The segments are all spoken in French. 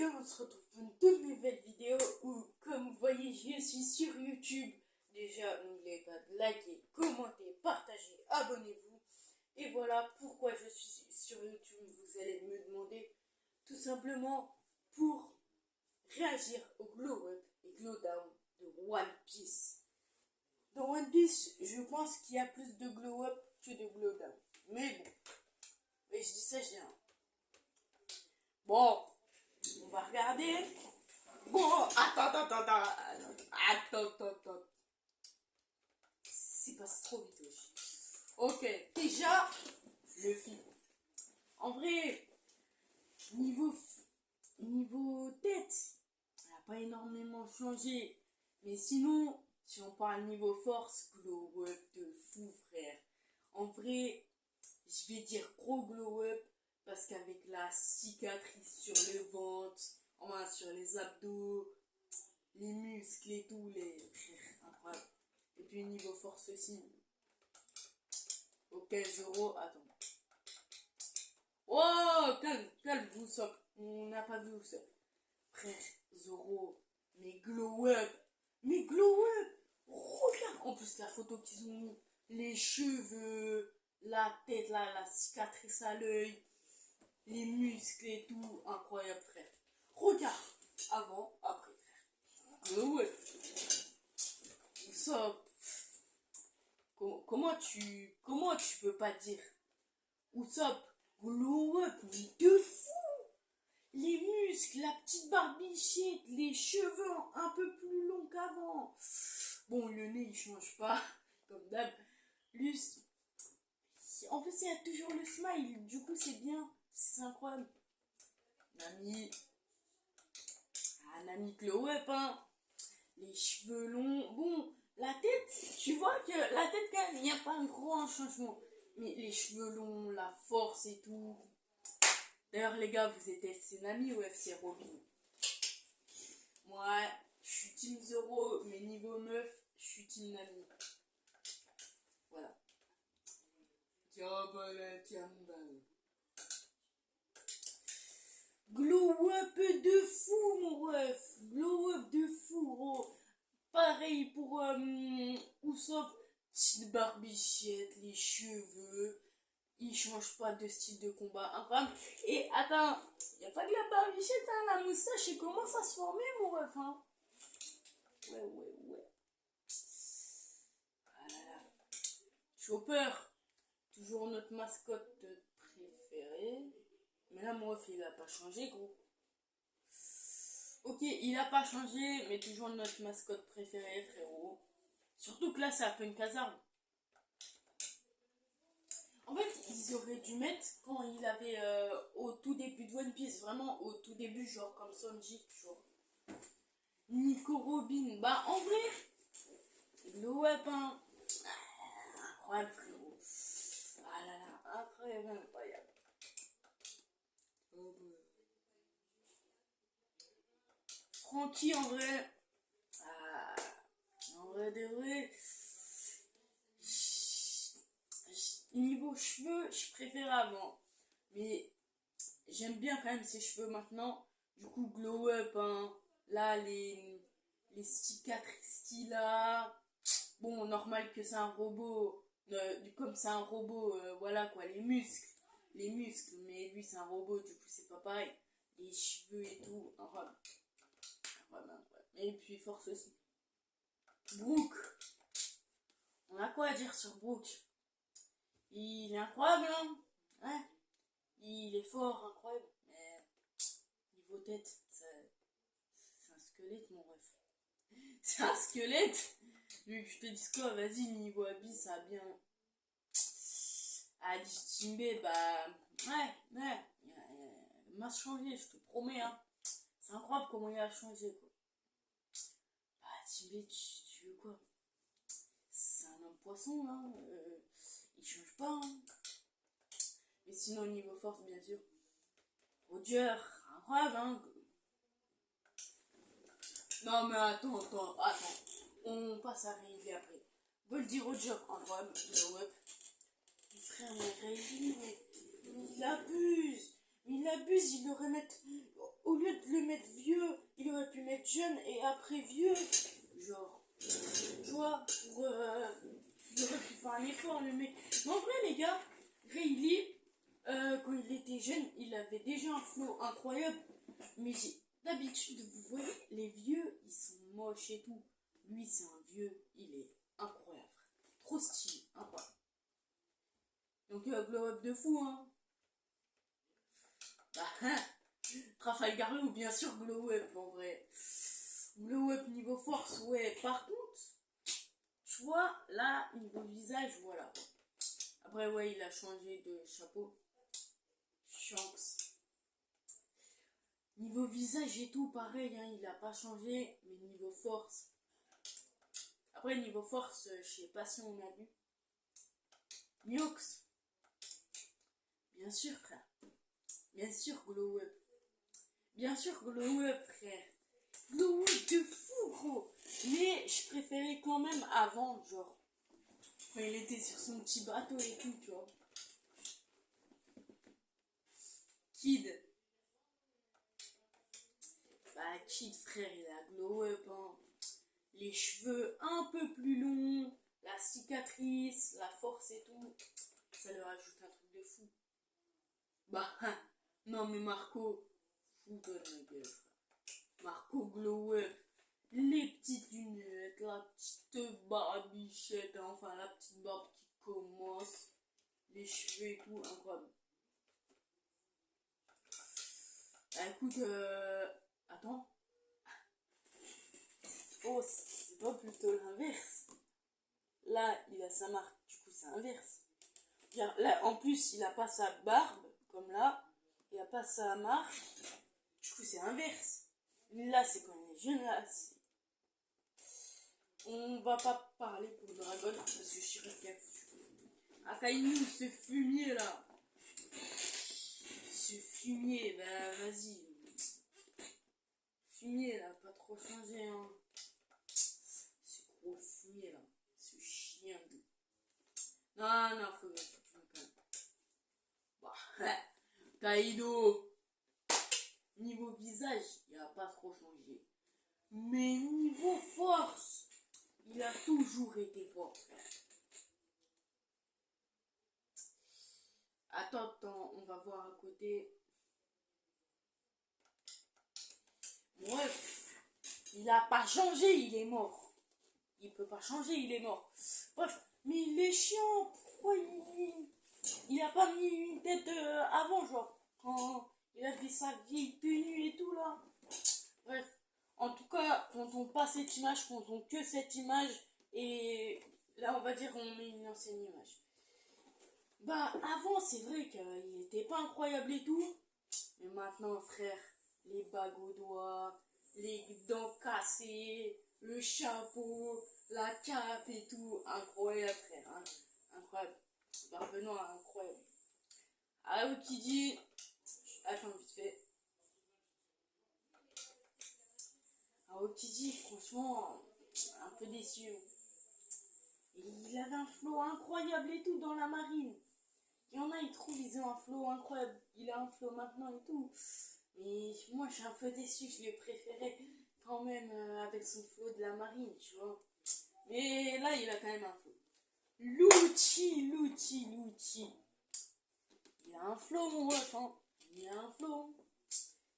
gars, on se retrouve pour une toute nouvelle vidéo où, comme vous voyez, je suis sur YouTube. Déjà, n'oubliez pas de liker, commenter, partager, abonnez-vous. Et voilà pourquoi je suis sur YouTube, vous allez me demander. Tout simplement pour réagir au glow up et glow down de One Piece. Dans One Piece, je pense qu'il y a plus de glow up que de glow down. Mais bon, et je dis ça, je dis rien. Bon, on va regarder. Bon, attends. C'est passé trop vite aussi. Ok, déjà, le film. En vrai, niveau tête, elle n'a pas énormément changé. Mais sinon, si on parle niveau force, glow up de fou, frère. En vrai, je vais dire gros glow up parce qu'avec la cicatrice sur le ventre, enfin sur les abdos, les muscles et tout, incroyable. Et puis niveau force aussi. Ok, Zoro, attends. Oh, calme, vous ça. On n'a pas vu où ça. Frère, Zoro, mais glow up. Regarde. En plus, la photo qu'ils ont mis, les cheveux, la tête là, la cicatrice à l'œil, les muscles et tout, incroyable, frère. Regarde, avant, après, frère. Glow up. Ça, comment tu peux pas dire Usopp, glow up, mais de fou. Les muscles, la petite barbichette, les cheveux un peu plus longs qu'avant. Bon, le nez il change pas, comme d'hab. En fait, il y a toujours le smile, du coup c'est bien, c'est incroyable. Nami glow up, hein. Les cheveux longs, bon, la tête, tu vois que la tête quand même, il n'y a pas un gros changement. Mais les cheveux longs, la force et tout. D'ailleurs, les gars, vous êtes FC Nami ou FC Robin? Moi, je suis Team Zoro, mais niveau meuf, je suis Team Nami. Voilà. Glow up de fou, mon ref. Glow up de fou, gros. Pareil pour Usopp. Petite barbichette, les cheveux. Il change pas de style de combat, incroyable. Et attends, y a pas que la barbichette, hein, la moustache, et commence à se former, mon ref, hein. Ouais. Ah là là. Chopper, toujours notre mascotte préférée. Mais là, mon ref, il a pas changé, gros. Ok, il a pas changé, mais toujours notre mascotte préférée, frérot. Surtout que là, c'est un peu une caserne. En fait, ils auraient dû mettre quand il avait au tout début de One Piece, vraiment au tout début, genre comme Sanji, genre. Nico Robin, bah en vrai, glow up, hein. Incroyable, frérot. Ah là là, incroyable. Francky, en vrai, en vrai de vrai, niveau cheveux, je préfère avant. Mais j'aime bien quand même ses cheveux maintenant. Du coup, glow up, hein. Là, les cicatrices qu'il a. Bon, normal que c'est un robot. Comme c'est un robot, voilà quoi, les muscles. Mais lui, c'est un robot, du coup, c'est pas pareil. Les cheveux et tout. Enfin, et puis, force aussi. Brook. On a quoi à dire sur Brook? Il est incroyable, hein? Ouais. Il est fort, incroyable. Mais niveau tête, c'est un squelette, mon ref. C'est un squelette. Vu que je te dis quoi, vas-y, niveau habit, ça a bien. Ah, Jimbe, bah. Ouais. Il m'a changé, je te promets, hein. C'est incroyable comment il a changé, quoi. Bah, Jimbe, tu veux quoi? C'est un homme poisson, hein. Il change pas, hein. Mais sinon, niveau force, bien sûr. Roger, incroyable, hein. Non, mais attends. On passe à Rayleigh après. Goldie Roger, incroyable, glow up. Frère, mais Rayleigh, il abuse, il aurait mettre, au lieu de le mettre jeune et après vieux. Genre, tu vois, il aurait pu faire un effort, le mec. Mais en vrai, les gars, Riley, quand il était jeune, il avait déjà un flow incroyable. Mais d'habitude, vous voyez, les vieux, ils sont moches et tout. Lui, c'est un vieux, il est incroyable. Trop stylé, incroyable. Donc, glow up de fou, hein. Bah, hein. Trafalgar Law, bien sûr, glow up en vrai. Glow up niveau force, ouais. Par contre, tu vois, là, niveau visage, voilà. Après, ouais, il a changé de chapeau. Shanks. Niveau visage et tout, pareil, hein, il a pas changé. Mais niveau force. Après, niveau force, je sais pas si on a vu. Miox. Bien sûr, frère. Bien sûr, glow up. Bien sûr, glow up, frère. Glow up de fou, gros. Mais je préférais quand même avant, genre. Quand il était sur son petit bateau et tout, tu vois. Kid. Bah, Kid, frère, il a glow up, hein. Les cheveux un peu plus longs, la cicatrice, la force et tout. Ça leur ajoute un truc de fou. Bah, hein. Non, mais Marco, fou de ma gueule, frère. Marco glow up. Les petites lunettes, la petite barbichette, hein, enfin la petite barbe qui commence, les cheveux et tout, incroyable. Bah écoute, attends. Oh, c'est pas plutôt l'inverse. Là, il a sa marque, du coup c'est inverse. Là, en plus, il a pas sa barbe, comme là. Il a pas sa marque, du coup c'est inverse. Là, c'est quand il est jeune, là, on va pas parler pour Dragon parce que je sais pas ce qu'il y a foutu. Akainu, ce fumier là. Ce fumier, bah vas-y. Fumier là, pas trop changé, hein. Ce gros fumier là. Ce chien de. Non, non, faut que tu me calmes. Bah, Kaido. Niveau visage, il a pas trop changé. Mais niveau force, il a toujours été fort, frère. Attends, on va voir à côté. Bref, il a pas changé, il est mort. Il peut pas changer, il est mort. Bref, mais il est chiant. Pourquoi il a pas mis une tête avant, genre, quand il a fait sa vieille tenue et tout là. Bref, en tout cas, quand on passe cette image, quand on que cette image, et là on va dire on met une ancienne image. Bah avant c'est vrai qu'il était pas incroyable et tout, mais maintenant frère, les bagues aux doigts, les dents cassées, le chapeau, la cape et tout, incroyable frère, hein. Incroyable. Bah venons à incroyable. Aokiji, attends vite fait. Aokiji, franchement, un peu déçu. Et il avait un flow incroyable et tout dans la marine. Il y en a, ils trouvent ils ont un flow incroyable. Il a un flow maintenant et tout. Mais moi, je suis un peu déçu. Je l'ai préféré quand même avec son flow de la marine, tu vois. Mais là, il a quand même un flow. Lucci. Il a un flow, mon ref, hein. Il a un flow.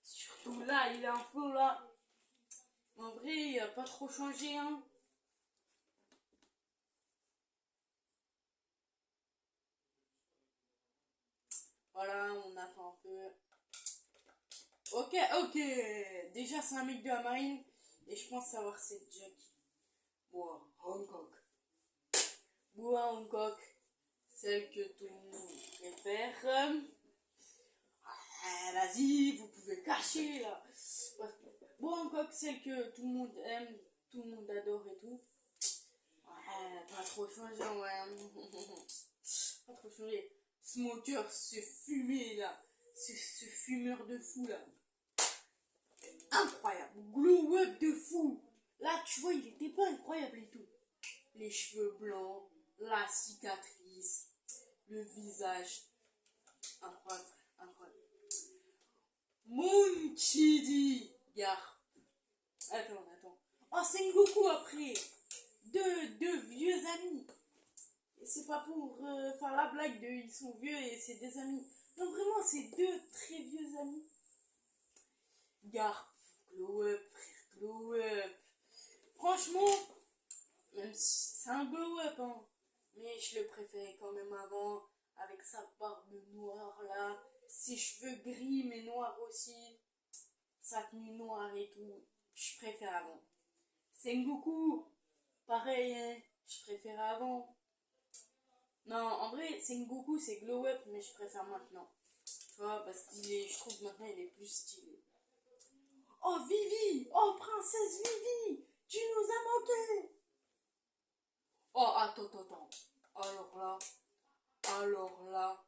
Surtout là, il a un flow là. En vrai, il a pas trop changé, hein. Voilà, on attend un peu. Ok. Déjà, c'est un mec de la marine. Et je pense savoir c'est Jackie. Bois Hancock. Bois Hancock. Celle que tout le monde préfère. Vas-y, vous pouvez cacher là. Bois Hancock, celle que tout le monde aime, tout le monde adore et tout. Pas trop changé, ouais. Pas trop changé. Smoker, ce fumé là. Ce fumeur de fou là. Incroyable. Glow up de fou. Là, tu vois, il était pas incroyable et tout. Les cheveux blancs, la cicatrice, le visage. Incroyable, incroyable. Moon Chidi. Gare. Attends. Oh, Sengoku après. Deux vieux amis. Et c'est pas pour faire la blague de ils sont vieux et c'est des amis. Non, vraiment, c'est deux très vieux amis. Garp, glow up, frère, glow up. Franchement, même si c'est un glow up, hein. Mais je le préférais quand même avant. Avec sa barbe noire là. Ses cheveux gris mais noirs aussi. Sa tenue noire et tout. Je préfère avant. Sengoku, pareil, hein. Je préfère avant. Non, en vrai, Sengoku c'est glow up, mais je préfère maintenant. Tu vois, parce je trouve maintenant il est plus stylé. Oh Vivi, oh princesse Vivi, tu nous as manqué. Oh attends. Alors là,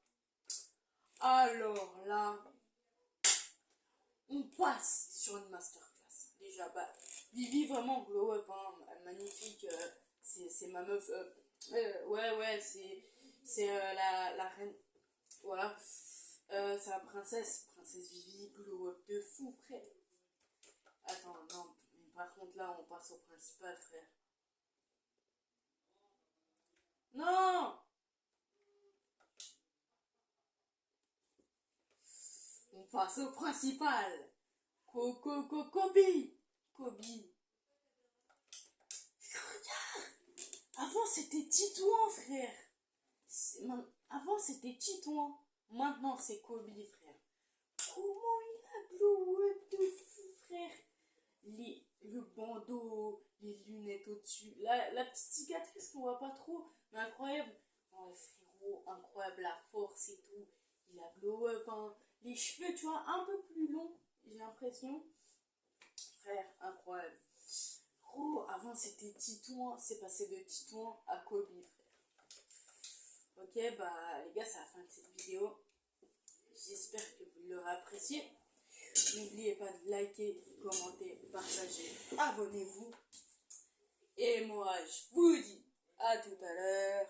alors là, on passe sur une masterclass. Déjà, bah, Vivi vraiment glow up, hein, magnifique. C'est ma meuf. Ouais, c'est la reine. Voilà. C'est la princesse Vivi, glow up de fou, frère. Attends, non, mais par contre là, on passe au principal, frère. Non! On passe au principal. Kobe. Kobe. Regarde! Avant c'était Titouan, frère. Avant c'était Titouan. Maintenant c'est Kobe, frère. Comment il a blow up de fou, frère. Le bandeau, les lunettes au-dessus. La petite cicatrice qu'on voit pas trop, mais incroyable. Oh, frérot, incroyable la force et tout. Il a blow up, hein. Les cheveux, tu vois, un peu plus longs, j'ai l'impression. Frère, incroyable. Gros, avant c'était Titouan, c'est passé de Titouan à Kobe, frère. Ok, bah les gars, c'est la fin de cette vidéo. J'espère que vous l'aurez apprécié. N'oubliez pas de liker, commenter, partager, abonnez-vous. Et moi, je vous dis à tout à l'heure.